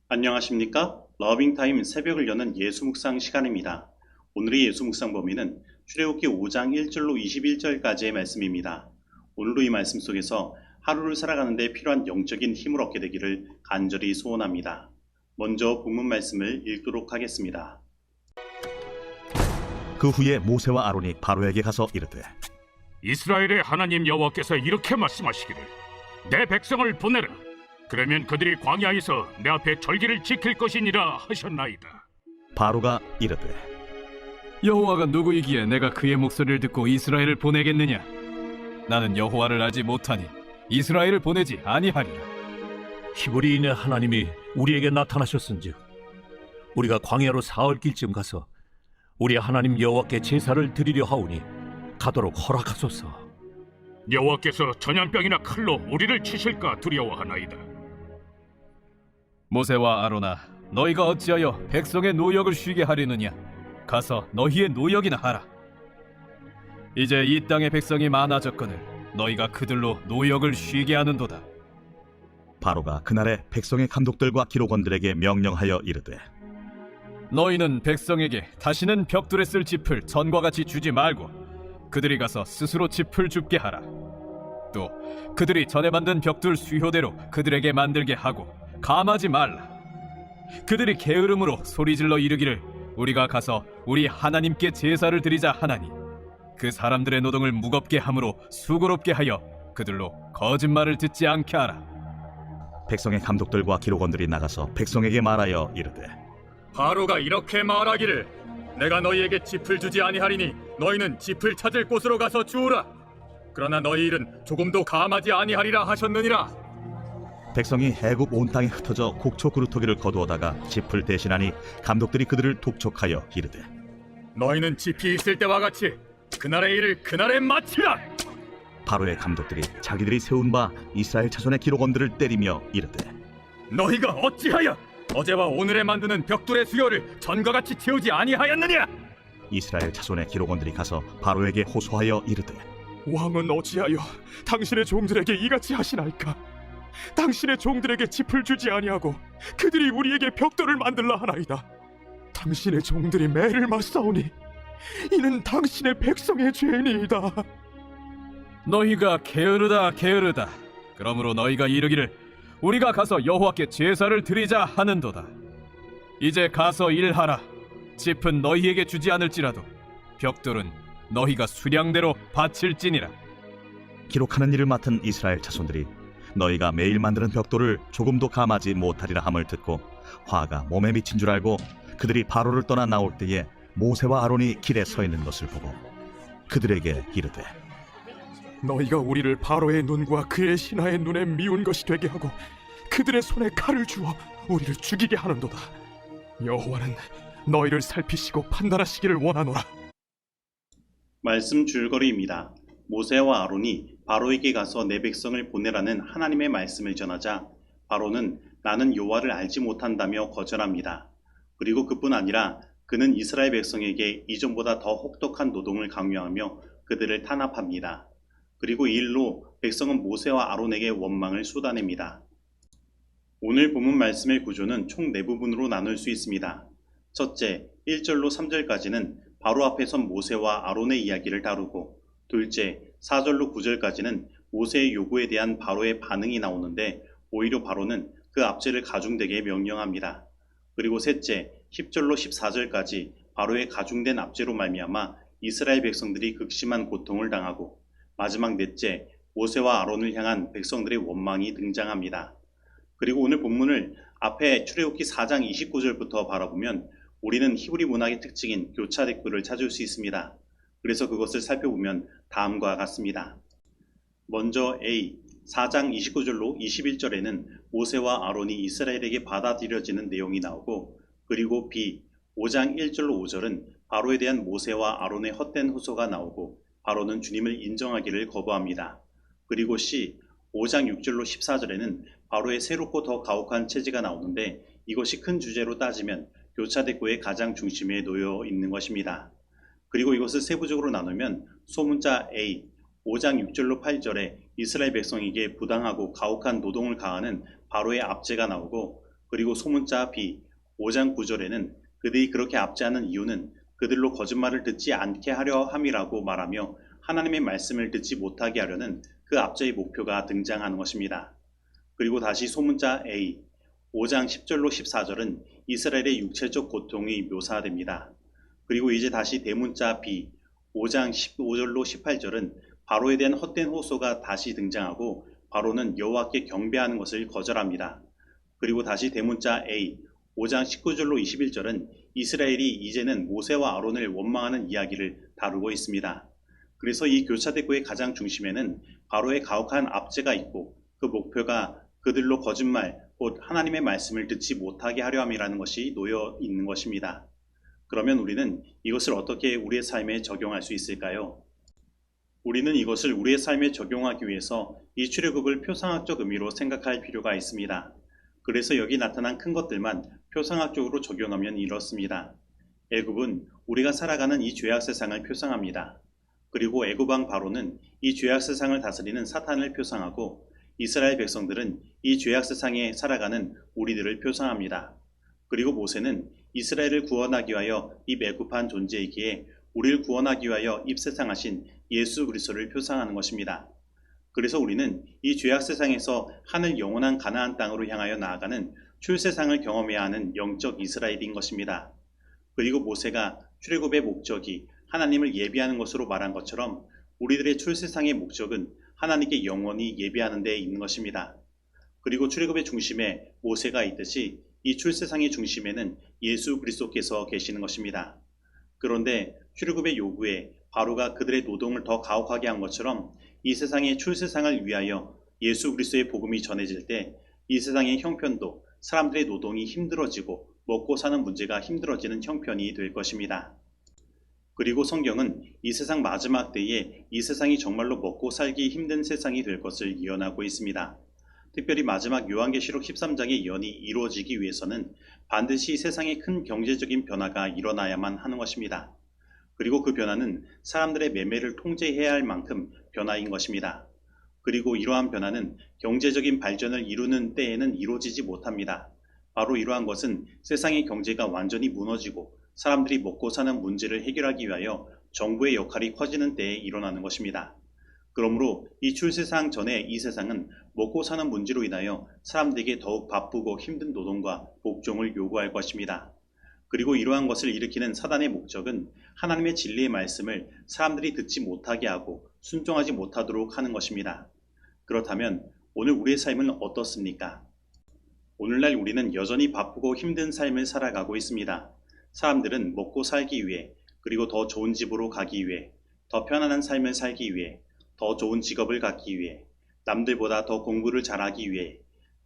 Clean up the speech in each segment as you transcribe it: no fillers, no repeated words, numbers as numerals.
안녕하십니까? 러빙타임 새벽을 여는 예수묵상 시간입니다. 오늘의 예수묵상 범위는 출애굽기 5장 1절로 21절까지의 말씀입니다. 오늘도 이 말씀 속에서 하루를 살아가는 데 필요한 영적인 힘을 얻게 되기를 간절히 소원합니다. 먼저 본문 말씀을 읽도록 하겠습니다. 그 후에 모세와 아론이 바로에게 가서 이르되 이스라엘의 하나님 여호와께서 이렇게 말씀하시기를 내 백성을 보내라. 그러면 그들이 광야에서 내 앞에 절기를 지킬 것이니라 하셨나이다. 바로가 이르되 여호와가 누구이기에 내가 그의 목소리를 듣고 이스라엘을 보내겠느냐? 나는 여호와를 알지 못하니 이스라엘을 보내지 아니하리라. 히브리인의 하나님이 우리에게 나타나셨은즉 우리가 광야로 사흘길쯤 가서 우리 하나님 여호와께 제사를 드리려 하오니 가도록 허락하소서. 여호와께서 전염병이나 칼로 우리를 치실까 두려워하나이다. 모세와 아론아, 너희가 어찌하여 백성의 노역을 쉬게 하려느냐? 가서 너희의 노역이나 하라. 이제 이 땅의 백성이 많아졌거늘 너희가 그들로 노역을 쉬게 하는도다. 바로가 그날에 백성의 감독들과 기록원들에게 명령하여 이르되 너희는 백성에게 다시는 벽돌에 쓸 짚을 전과 같이 주지 말고 그들이 가서 스스로 짚을 줍게 하라. 또 그들이 전에 만든 벽돌 수효대로 그들에게 만들게 하고 감하지 말라. 그들이 게으름으로 소리질러 이르기를 우리가 가서 우리 하나님께 제사를 드리자 하나니 그 사람들의 노동을 무겁게 함으로 수고롭게 하여 그들로 거짓말을 듣지 않게 하라. 백성의 감독들과 기록원들이 나가서 백성에게 말하여 이르되 바로가 이렇게 말하기를 내가 너희에게 짚을 주지 아니하리니 너희는 짚을 찾을 곳으로 가서 주우라. 그러나 너희 일은 조금도 감하지 아니하리라 하셨느니라. 백성이 해국 온 땅에 흩어져 곡초 그루터기를 거두어다가 짚을 대신하니 감독들이 그들을 독촉하여 이르되 너희는 짚이 있을 때와 같이 그날의 일을 그날에 마치라. 바로의 감독들이 자기들이 세운 바 이스라엘 자손의 기록원들을 때리며 이르되 너희가 어찌하여 어제와 오늘에 만드는 벽돌의 수요를 전과 같이 채우지 아니하였느냐? 이스라엘 자손의 기록원들이 가서 바로에게 호소하여 이르되 왕은 어찌하여 당신의 종들에게 이같이 하시나이까? 당신의 종들에게 짚을 주지 아니하고 그들이 우리에게 벽돌을 만들라 하나이다. 당신의 종들이 매를 맞사오니 이는 당신의 백성의 죄니이다. 너희가 게으르다 게으르다. 그러므로 너희가 이르기를 우리가 가서 여호와께 제사를 드리자 하는도다. 이제 가서 일하라. 짚은 너희에게 주지 않을지라도 벽돌은 너희가 수량대로 바칠지니라. 기록하는 일을 맡은 이스라엘 자손들이 너희가 매일 만드는 벽돌을 조금도 감하지 못하리라 함을 듣고 화가 몸에 미친 줄 알고 그들이 바로를 떠나 나올 때에 모세와 아론이 길에 서 있는 것을 보고 그들에게 이르되 너희가 우리를 바로의 눈과 그의 신하의 눈에 미운 것이 되게 하고 그들의 손에 칼을 주어 우리를 죽이게 하는도다. 여호와는 너희를 살피시고 판단하시기를 원하노라. 말씀 줄거리입니다. 모세와 아론이 바로에게 가서 내 백성을 보내라는 하나님의 말씀을 전하자 바로는 나는 여호와를 알지 못한다며 거절합니다. 그리고 그뿐 아니라 그는 이스라엘 백성에게 이전보다 더 혹독한 노동을 강요하며 그들을 탄압합니다. 그리고 이 일로 백성은 모세와 아론에게 원망을 쏟아냅니다. 오늘 본문 말씀의 구조는 총 4부분으로 나눌 수 있습니다. 첫째, 1절로 3절까지는 바로 앞에 선 모세와 아론의 이야기를 다루고 둘째, 4절로 9절까지는 모세의 요구에 대한 바로의 반응이 나오는데 오히려 바로는 그 압제를 가중되게 명령합니다. 그리고 셋째, 10절로 14절까지 바로의 가중된 압제로 말미암아 이스라엘 백성들이 극심한 고통을 당하고 마지막 넷째, 모세와 아론을 향한 백성들의 원망이 등장합니다. 그리고 오늘 본문을 앞에 출애굽기 4장 29절부터 바라보면 우리는 히브리 문학의 특징인 교차 대꾸를 찾을 수 있습니다. 그래서 그것을 살펴보면 다음과 같습니다. 먼저 A, 4장 29절로 21절에는 모세와 아론이 이스라엘에게 받아들여지는 내용이 나오고 그리고 B, 5장 1절로 5절은 바로에 대한 모세와 아론의 헛된 호소가 나오고 바로는 주님을 인정하기를 거부합니다. 그리고 C, 5장 6절로 14절에는 바로의 새롭고 더 가혹한 체제가 나오는데 이것이 큰 주제로 따지면 교차 대꾸의 가장 중심에 놓여 있는 것입니다. 그리고 이것을 세부적으로 나누면 소문자 A, 5장 6절로 8절에 이스라엘 백성에게 부당하고 가혹한 노동을 가하는 바로의 압제가 나오고 그리고 소문자 B 5장 9절에는 그들이 그렇게 압제하는 이유는 그들로 거짓말을 듣지 않게 하려 함이라고 말하며 하나님의 말씀을 듣지 못하게 하려는 그 압제의 목표가 등장하는 것입니다. 그리고 다시 소문자 A 5장 10절로 14절은 이스라엘의 육체적 고통이 묘사됩니다. 그리고 이제 다시 대문자 B 5장 15절로 18절은 바로에 대한 헛된 호소가 다시 등장하고 바로는 여호와께 경배하는 것을 거절합니다. 그리고 다시 대문자 A 5장 19절로 21절은 이스라엘이 이제는 모세와 아론을 원망하는 이야기를 다루고 있습니다. 그래서 이 교차대구의 가장 중심에는 바로의 가혹한 압제가 있고 그 목표가 그들로 거짓말, 곧 하나님의 말씀을 듣지 못하게 하려 함이라는 것이 놓여 있는 것입니다. 그러면 우리는 이것을 어떻게 우리의 삶에 적용할 수 있을까요? 우리는 이것을 우리의 삶에 적용하기 위해서 이 출애굽을 표상학적 의미로 생각할 필요가 있습니다. 그래서 여기 나타난 큰 것들만 표상학적으로 적용하면 이렇습니다. 애굽은 우리가 살아가는 이 죄악 세상을 표상합니다. 그리고 애굽 왕 바로는 이 죄악 세상을 다스리는 사탄을 표상하고 이스라엘 백성들은 이 죄악 세상에 살아가는 우리들을 표상합니다. 그리고 모세는 이스라엘을 구원하기 위하여 이 애굽한 존재이기에 우리를 구원하기 위하여 입세상하신 예수 그리스도를 표상하는 것입니다. 그래서 우리는 이 죄악 세상에서 하늘 영원한 가나안 땅으로 향하여 나아가는 출세상을 경험해야 하는 영적 이스라엘인 것입니다. 그리고 모세가 출애굽의 목적이 하나님을 예비하는 것으로 말한 것처럼 우리들의 출세상의 목적은 하나님께 영원히 예비하는 데 있는 것입니다. 그리고 출애굽의 중심에 모세가 있듯이 이 출세상의 중심에는 예수 그리스도께서 계시는 것입니다. 그런데 출애굽의 요구에 바로가 그들의 노동을 더 가혹하게 한 것처럼 이 세상의 출세상을 위하여 예수 그리스도의 복음이 전해질 때 이 세상의 형편도 사람들의 노동이 힘들어지고 먹고 사는 문제가 힘들어지는 형편이 될 것입니다. 그리고 성경은 이 세상 마지막 때에 이 세상이 정말로 먹고 살기 힘든 세상이 될 것을 예언하고 있습니다. 특별히 마지막 요한계시록 13장의 예언이 이루어지기 위해서는 반드시 이 세상에 큰 경제적인 변화가 일어나야만 하는 것입니다. 그리고 그 변화는 사람들의 매매를 통제해야 할 만큼 변화인 것입니다. 그리고 이러한 변화는 경제적인 발전을 이루는 때에는 이루어지지 못합니다. 바로 이러한 것은 세상의 경제가 완전히 무너지고 사람들이 먹고 사는 문제를 해결하기 위하여 정부의 역할이 커지는 때에 일어나는 것입니다. 그러므로 이 출세상 전에 이 세상은 먹고 사는 문제로 인하여 사람들에게 더욱 바쁘고 힘든 노동과 복종을 요구할 것입니다. 그리고 이러한 것을 일으키는 사단의 목적은 하나님의 진리의 말씀을 사람들이 듣지 못하게 하고 순종하지 못하도록 하는 것입니다. 그렇다면 오늘 우리의 삶은 어떻습니까? 오늘날 우리는 여전히 바쁘고 힘든 삶을 살아가고 있습니다. 사람들은 먹고 살기 위해, 그리고 더 좋은 집으로 가기 위해, 더 편안한 삶을 살기 위해, 더 좋은 직업을 갖기 위해, 남들보다 더 공부를 잘하기 위해,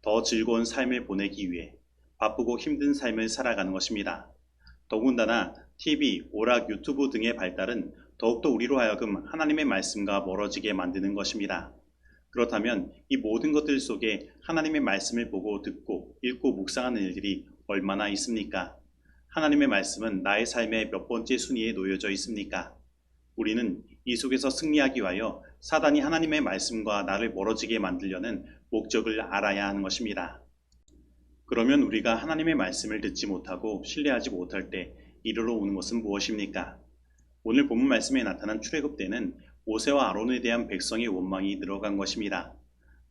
더 즐거운 삶을 보내기 위해 바쁘고 힘든 삶을 살아가는 것입니다. 더군다나 TV, 오락, 유튜브 등의 발달은 더욱더 우리로 하여금 하나님의 말씀과 멀어지게 만드는 것입니다. 그렇다면 이 모든 것들 속에 하나님의 말씀을 보고 듣고 읽고 묵상하는 일들이 얼마나 있습니까? 하나님의 말씀은 나의 삶의 몇 번째 순위에 놓여져 있습니까? 우리는 이 속에서 승리하기 위하여 사단이 하나님의 말씀과 나를 멀어지게 만들려는 목적을 알아야 하는 것입니다. 그러면 우리가 하나님의 말씀을 듣지 못하고 신뢰하지 못할 때 이르러 오는 것은 무엇입니까? 오늘 본문 말씀에 나타난 출애굽 때는 모세와 아론에 대한 백성의 원망이 늘어간 것입니다.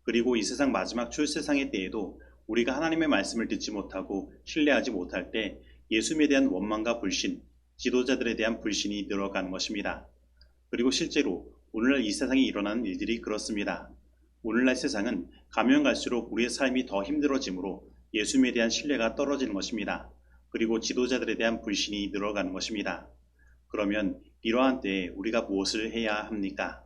그리고 이 세상 마지막 출세상의 때에도 우리가 하나님의 말씀을 듣지 못하고 신뢰하지 못할 때 예수님에 대한 원망과 불신, 지도자들에 대한 불신이 늘어가는 것입니다. 그리고 실제로 오늘날 이 세상에 일어나는 일들이 그렇습니다. 오늘날 세상은 가면 갈수록 우리의 삶이 더 힘들어지므로 예수님에 대한 신뢰가 떨어지는 것입니다. 그리고 지도자들에 대한 불신이 늘어가는 것입니다. 그러면 이러한 때에 우리가 무엇을 해야 합니까?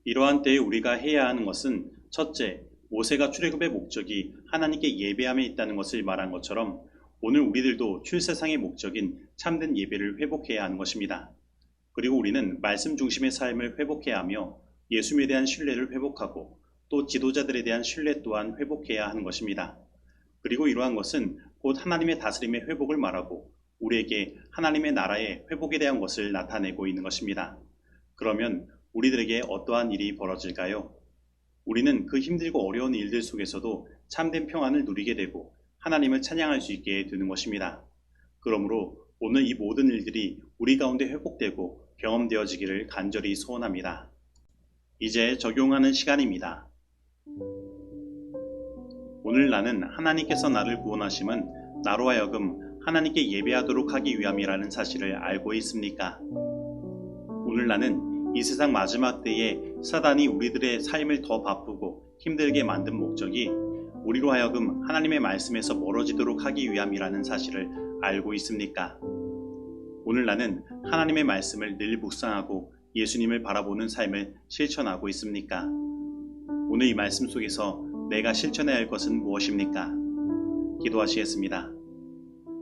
이러한 때에 우리가 해야 하는 것은 첫째, 모세가 출애굽의 목적이 하나님께 예배함에 있다는 것을 말한 것처럼 오늘 우리들도 출세상의 목적인 참된 예배를 회복해야 하는 것입니다. 그리고 우리는 말씀 중심의 삶을 회복해야 하며 예수님에 대한 신뢰를 회복하고 또 지도자들에 대한 신뢰 또한 회복해야 하는 것입니다. 그리고 이러한 것은 곧 하나님의 다스림의 회복을 말하고 우리에게 하나님의 나라의 회복에 대한 것을 나타내고 있는 것입니다. 그러면 우리들에게 어떠한 일이 벌어질까요? 우리는 그 힘들고 어려운 일들 속에서도 참된 평안을 누리게 되고 하나님을 찬양할 수 있게 되는 것입니다. 그러므로 오늘 이 모든 일들이 우리 가운데 회복되고 경험되어지기를 간절히 소원합니다. 이제 적용하는 시간입니다. 오늘 나는 하나님께서 나를 구원하심은 나로 하여금 하나님께 예배하도록 하기 위함이라는 사실을 알고 있습니까? 오늘 나는 이 세상 마지막 때에 사단이 우리들의 삶을 더 바쁘고 힘들게 만든 목적이 우리로 하여금 하나님의 말씀에서 멀어지도록 하기 위함이라는 사실을 알고 있습니까? 오늘 나는 하나님의 말씀을 늘 묵상하고 예수님을 바라보는 삶을 실천하고 있습니까? 오늘 이 말씀 속에서 내가 실천해야 할 것은 무엇입니까? 기도하시겠습니다.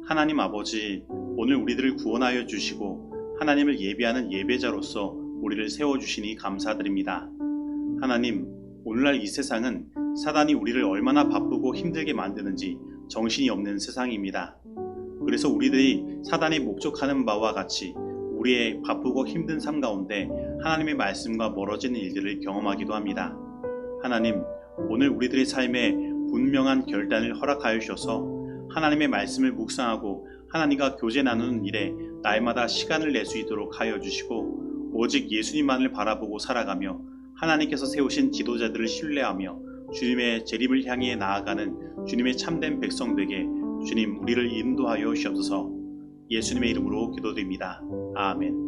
하나님 아버지, 오늘 우리들을 구원하여 주시고 하나님을 예배하는 예배자로서 우리를 세워주시니 감사드립니다. 하나님, 오늘날 이 세상은 사단이 우리를 얼마나 바쁘고 힘들게 만드는지 정신이 없는 세상입니다. 그래서 우리들이 사단이 목적하는 바와 같이 우리의 바쁘고 힘든 삶 가운데 하나님의 말씀과 멀어지는 일들을 경험하기도 합니다. 하나님, 오늘 우리들의 삶에 분명한 결단을 허락하여 주셔서 하나님의 말씀을 묵상하고 하나님과 교제 나누는 일에 날마다 시간을 낼 수 있도록 하여 주시고 오직 예수님만을 바라보고 살아가며 하나님께서 세우신 지도자들을 신뢰하며 주님의 재림을 향해 나아가는 주님의 참된 백성 되게 주님 우리를 인도하여 주옵소서. 예수님의 이름으로 기도드립니다. 아멘.